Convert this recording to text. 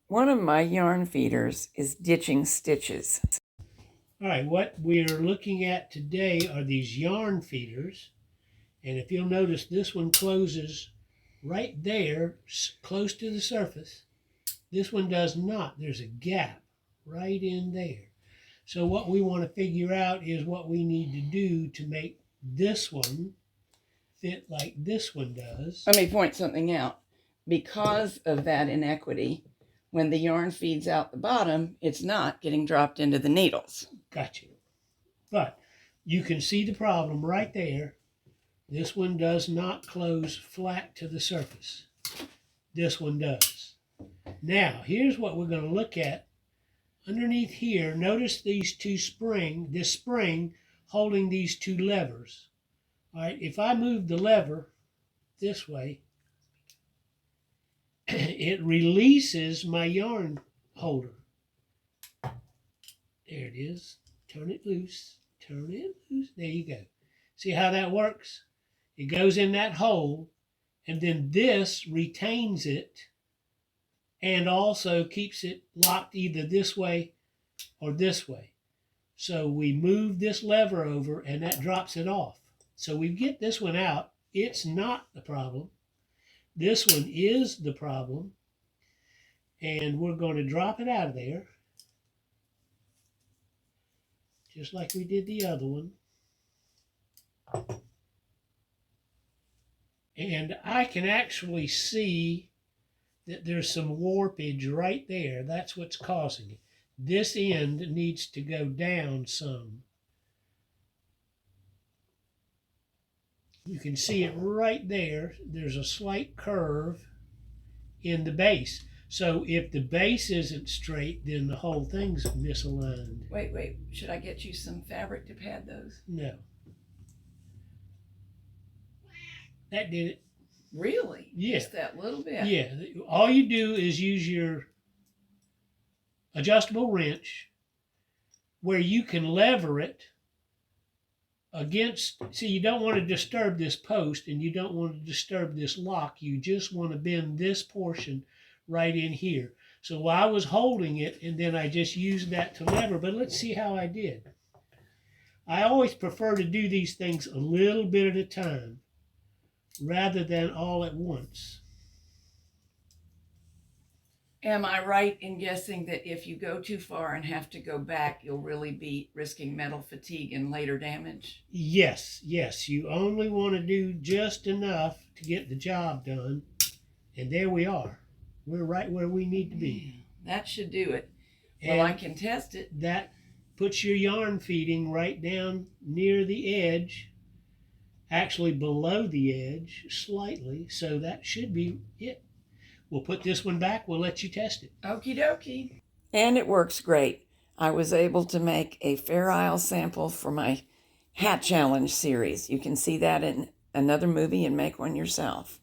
One of my yarn feeders is ditching stitches. All right, what we're looking at today are these yarn feeders. And if you'll notice, this one closes right there, close to the surface. This one does not. There's a gap right in there. So what we want to figure out is what we need to do to make this one fit like this one does. Let me point something out. Because of that inequity, when the yarn feeds out the bottom, it's not getting dropped into the needles. Gotcha. But you can see the problem right there. This one does not close flat to the surface. This one does. Now, here's what we're going to look at. Underneath here, notice these two this spring holding these two levers. All right, if I move the lever this way, it releases my yarn holder. There it is. Turn it loose. Turn it loose. There you go. See how that works? It goes in that hole, and then this retains it and also keeps it locked either this way or this way. So we move this lever over, and that drops it off. So we get this one out. It's not the problem. This one is the problem. And we're going to drop it out of there, just like we did the other one. And I can actually see that there's some warpage right there. That's what's causing it. This end needs to go down some. You can see it right there. There's a slight curve in the base. So if the base isn't straight, then the whole thing's misaligned. Wait. Should I get you some fabric to pad those? No. That did it. Really? Yeah. Just that little bit? Yeah. All you do is use your adjustable wrench where you can lever it against, see, you don't want to disturb this post and you don't want to disturb this lock. You just want to bend this portion right in here. So I was holding it and then I just used that to lever, but let's see how I did. I always prefer to do these things a little bit at a time rather than all at once. Am I right in guessing that if you go too far and have to go back, you'll really be risking metal fatigue and later damage? Yes. You only want to do just enough to get the job done. And there we are. We're right where we need to be. That should do it. And well, I can test it. That puts your yarn feeding right down near the edge, actually below the edge slightly. So that should be it. We'll put this one back. We'll let you test it. Okie dokie. And it works great. I was able to make a Fair Isle sample for my Hat Challenge series. You can see that in another movie and make one yourself.